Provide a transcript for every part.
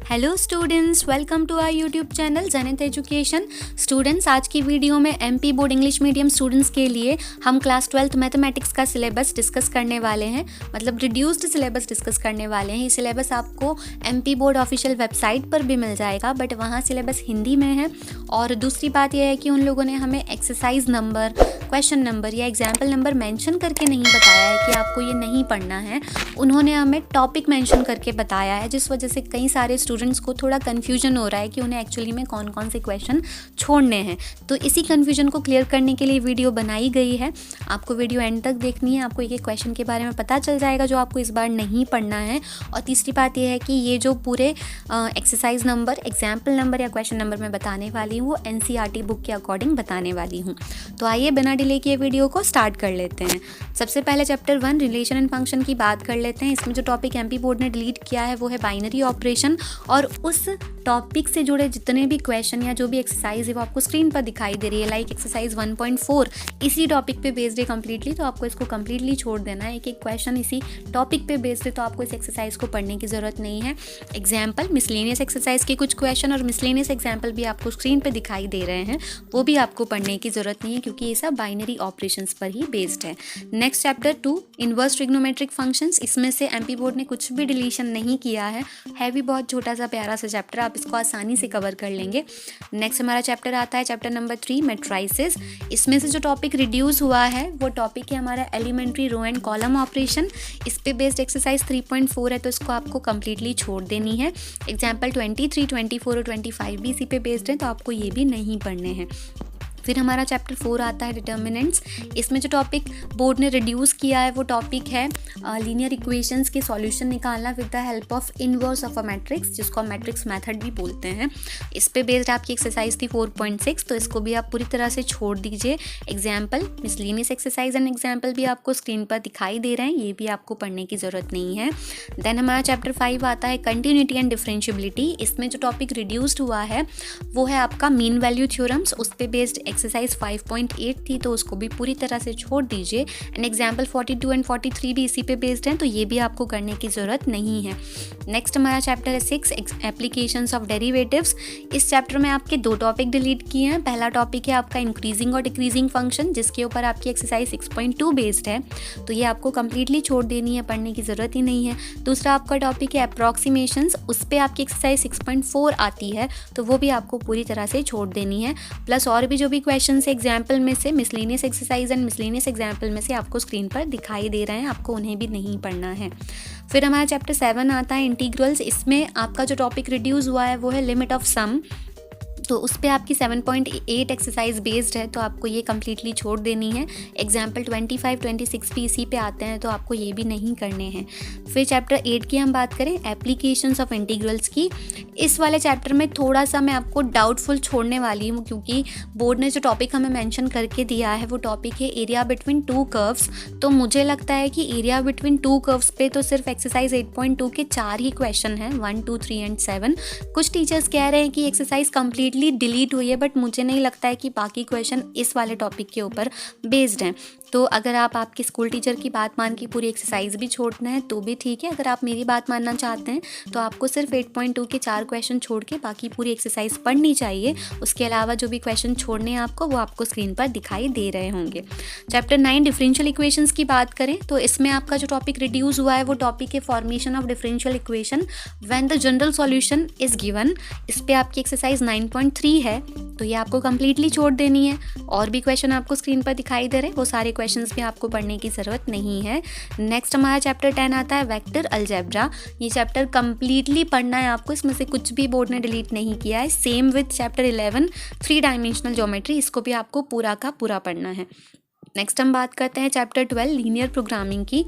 Hello students, welcome to our YouTube channel Zenith education. Students, आज की video में MP board English medium students के लिए हम क्लास 12th मैथमेटिक्स का सिलेबस डिस्कस करने वाले हैं, मतलब रिड्यूस्ड सिलेबस डिस्कस करने वाले हैं। ये सिलेबस आपको एमपी बोर्ड ऑफिशियल वेबसाइट पर भी मिल जाएगा, बट वहाँ सिलेबस हिंदी में है। और दूसरी बात यह है कि उन लोगों ने हमें एक्सरसाइज नंबर, क्वेश्चन नंबर या एग्जाम्पल नंबर मेंशन करके नहीं बताया है कि आपको ये नहीं पढ़ना है। उन्होंने हमें टॉपिक मेंशन करके बताया है, जिस वजह से कई सारे स्टूडेंट्स को थोड़ा कन्फ्यूजन हो रहा है कि उन्हें एक्चुअली में कौन कौन से क्वेश्चन छोड़ने हैं। तो इसी कन्फ्यूजन को क्लियर करने के लिए वीडियो बनाई गई है। आपको वीडियो एंड तक देखनी है, आपको एक एक क्वेश्चन के बारे में पता चल जाएगा जो आपको इस बार नहीं पढ़ना है। और तीसरी बात यह है कि ये जो पूरे एक्सरसाइज नंबर, एग्जाम्पल नंबर या क्वेश्चन नंबर मैं बताने वाली हूँ वो एनसीईआरटी बुक के अकॉर्डिंग बताने वाली हूँ। तो आइए बिना डिले किए वीडियो को स्टार्ट कर लेते हैं। सबसे पहले चैप्टर 1 रिलेशन एंड फंक्शन की बात कर लेते हैं। इसमें जो टॉपिक एमपी बोर्ड ने डिलीट किया है वो है बाइनरी ऑपरेशन, और उस टॉपिक से जुड़े जितने भी क्वेश्चन या जो भी एक्सरसाइज है वो आपको स्क्रीन पर दिखाई दे रही है। लाइक एक्सरसाइज 1.4 इसी टॉपिक पे बेस्ड है कम्प्लीटली, तो आपको इसको कम्प्लीटली छोड़ देना है। एक एक क्वेश्चन इसी टॉपिक पे बेस्ड है, तो आपको इस एक्सरसाइज को पढ़ने की ज़रूरत नहीं है। एग्जाम्पल मिसलेनियस एक्सरसाइज के कुछ क्वेश्चन और मिसलेनियस एग्जाम्पल भी आपको स्क्रीन पर दिखाई दे रहे हैं, वो भी आपको पढ़ने की ज़रूरत नहीं है क्योंकि ये सब बाइनरी ऑपरेशंस पर ही बेस्ड है। Next chapter 2 inverse trigonometric functions. इसमें से एमपी बोर्ड ने कुछ भी डिलीशन नहीं किया है भी बहुत छोटा सा प्यारा सा चैप्टर, आप इसको आसानी से कवर कर लेंगे। नेक्स्ट हमारा चैप्टर आता है चैप्टर नंबर 3 मैट्राइसेस। इसमें से जो टॉपिक रिड्यूस हुआ है वो टॉपिक है हमारा elementary row and column operation. इस पे बेस्ड एक्सरसाइज 3.4 है, तो इसको आपको कंप्लीटली छोड़ देनी है। एग्जाम्पल 23, 24 और 25 भी इसी पे बेस्ड है, तो आपको ये भी नहीं पढ़ने हैं। फिर हमारा चैप्टर 4 आता है डिटर्मिनेंट्स। इसमें जो टॉपिक बोर्ड ने रिड्यूस किया है वो टॉपिक है लीनियर इक्वेशंस के सॉल्यूशन निकालना with the help of inverse of a matrix, जिसको हम मैट्रिक्स मेथड भी बोलते हैं। इस पे बेस्ड आपकी एक्सरसाइज थी 4.6, तो इसको भी आप पूरी तरह से छोड़ दीजिए। Example miscellaneous exercise and example भी आपको स्क्रीन पर दिखाई दे रहे हैं, ये भी आपको पढ़ने की ज़रूरत नहीं है। देन हमारा चैप्टर 5 आता है कंटिन्यूटी एंड डिफरेंशिएबिलिटी। इसमें जो टॉपिक रिड्यूस्ड हुआ है वो है आपका मीन वैल्यू थ्योरम्स। उस पे बेस्ड एक्सरसाइज 5.8 थी, तो उसको भी पूरी तरह से छोड़ दीजिए। एंड एग्जाम्पल 42 एंड 43 भी इसी पे बेस्ड हैं, तो ये भी आपको करने की ज़रूरत नहीं है। नेक्स्ट हमारा चैप्टर है 6 एप्लीकेशंस ऑफ डेरिवेटिव्स। इस चैप्टर में आपके दो टॉपिक डिलीट किए हैं। पहला टॉपिक है आपका इंक्रीजिंग और डिक्रीजिंग फंक्शन, जिसके ऊपर आपकी एक्सरसाइज 6.2 बेस्ड है, तो ये आपको कंप्लीटली छोड़ देनी है, पढ़ने की ज़रूरत ही नहीं है। दूसरा आपका टॉपिक है अप्रॉक्सीमेशंस। उस पर आपकी एक्सरसाइज 6.4 आती है, तो वो भी आपको पूरी तरह से छोड़ देनी है। प्लस और भी जो भी क्वेश्चन से एग्जाम्पल में से miscellaneous exercise and miscellaneous example में से आपको स्क्रीन पर दिखाई दे रहे हैं, आपको उन्हें भी नहीं पढ़ना है। फिर हमारा चैप्टर 7 आता है इंटीग्रल्स। इसमें आपका जो टॉपिक रिड्यूस हुआ है वो है लिमिट ऑफ सम, तो उस पर आपकी 7.8 एक्सरसाइज बेस्ड है, तो आपको ये कम्प्लीटली छोड़ देनी है। एग्जाम्पल 25, 26 भी इसी पे आते हैं, तो आपको ये भी नहीं करने हैं। फिर चैप्टर 8 की हम बात करें एप्लीकेशंस ऑफ इंटीग्रल्स की। इस वाले चैप्टर में थोड़ा सा मैं आपको डाउटफुल छोड़ने वाली हूँ, क्योंकि बोर्ड ने जो टॉपिक हमें मेंशन करके दिया है वो टॉपिक है एरिया बिटवीन टू कर्व्स। तो मुझे लगता है कि एरिया बिटवीन टू कर्व्स पे तो सिर्फ एक्सरसाइज 8.2 के 4 ही क्वेश्चन हैं, 1, 2, 3 एंड 7। कुछ टीचर्स कह रहे हैं कि एक्सरसाइज कंप्लीट डिलीट हुई है, बट मुझे नहीं लगता है कि बाकी क्वेश्चन इस वाले टॉपिक के ऊपर बेस्ड हैं। तो अगर आप आपके स्कूल टीचर की बात मान के पूरी एक्सरसाइज भी छोड़ना है तो भी ठीक है। अगर आप मेरी बात मानना चाहते हैं तो आपको सिर्फ 8.2 के 4 क्वेश्चन छोड़ के बाकी पूरी एक्सरसाइज पढ़नी चाहिए। उसके अलावा जो भी क्वेश्चन छोड़ने हैं आपको, वो आपको स्क्रीन पर दिखाई दे रहे होंगे। चैप्टर 9 डिफरेंशियल इक्वेशंस की बात करें तो इसमें आपका जो टॉपिक रिड्यूस हुआ है वो टॉपिक है formation of differential equation when the general solution is given. इस पे आपकी एक्सरसाइज 9.3 है, तो ये आपको कंप्लीटली छोड़ देनी है। और भी क्वेश्चन आपको स्क्रीन पर दिखाई दे रहे हैं, वो सारे क्वेश्चंस भी आपको पढ़ने की ज़रूरत नहीं है। नेक्स्ट हमारा चैप्टर 10 आता है वेक्टर अलजेब्रा। ये चैप्टर कंप्लीटली पढ़ना है आपको, इसमें से कुछ भी बोर्ड ने डिलीट नहीं किया है। Same with chapter 11 3 dimensional geometry, इसको भी आपको पूरा का पूरा पढ़ना है। नेक्स्ट हम बात करते हैं चैप्टर 12 लीनियर प्रोग्रामिंग की।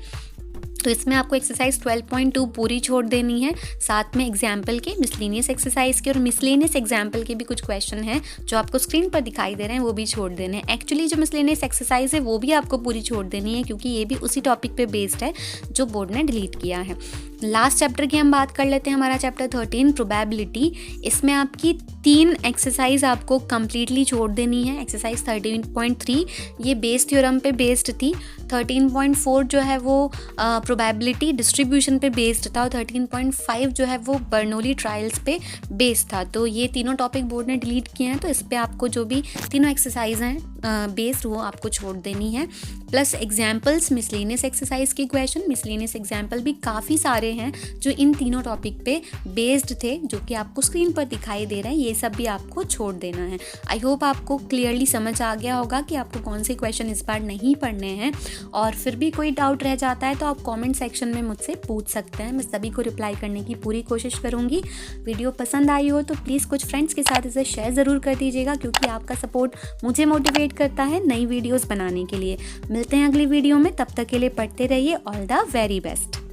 तो इसमें आपको एक्सरसाइज 12.2 पूरी छोड़ देनी है, साथ में एग्जाम्पल के, मिसलेनियस एक्सरसाइज के और मिसलेनियस एग्जाम्पल के भी कुछ क्वेश्चन हैं जो आपको स्क्रीन पर दिखाई दे रहे हैं, वो भी छोड़ देने हैं। एक्चुअली जो मिसलेनियस एक्सरसाइज है वो भी आपको पूरी छोड़ देनी है, क्योंकि ये भी उसी टॉपिक पे बेस्ड है जो बोर्ड ने डिलीट किया है। लास्ट चैप्टर की हम बात कर लेते हैं, हमारा चैप्टर 13 प्रोबेबिलिटी। इसमें आपकी 3 एक्सरसाइज आपको कम्प्लीटली छोड़ देनी है। एक्सरसाइज 13.3 ये बेस थ्योरम पे बेस्ड थी, 13.4 जो है वो प्रोबेबिलिटी डिस्ट्रीब्यूशन पे बेस्ड था, और 13.5 जो है वो बर्नौली ट्रायल्स पे बेस्ड था। तो ये तीनों टॉपिक बोर्ड ने डिलीट किए हैं, तो इस पर आपको जो भी तीनों एक्सरसाइज हैं बेस्ड वो आपको छोड़ देनी है। प्लस एग्जाम्पल्स, मिसलेनियस एक्सरसाइज के क्वेश्चन, मिसलेनियस एग्जाम्पल भी काफ़ी सारे हैं जो इन तीनों टॉपिक पे बेस्ड थे, जो कि आपको स्क्रीन पर दिखाई दे रहे हैं। ये सब भी आपको छोड़ देना है। आई होप आपको क्लियरली समझ आ गया होगा कि आपको कौन से क्वेश्चन इस बार नहीं पढ़ने हैं, और फिर भी कोई डाउट रह जाता है तो आप कमेंट सेक्शन में मुझसे पूछ सकते हैं। मैं सभी को रिप्लाई करने की पूरी कोशिश करूँगी। वीडियो पसंद आई हो तो प्लीज़ कुछ फ्रेंड्स के साथ इसे शेयर ज़रूर कर दीजिएगा, क्योंकि आपका सपोर्ट मुझे मोटिवेट करता है नई वीडियोज़ बनाने के लिए। मिलते हैं अगली वीडियो में, तब तक के लिए पढ़ते रहिए। All the very best.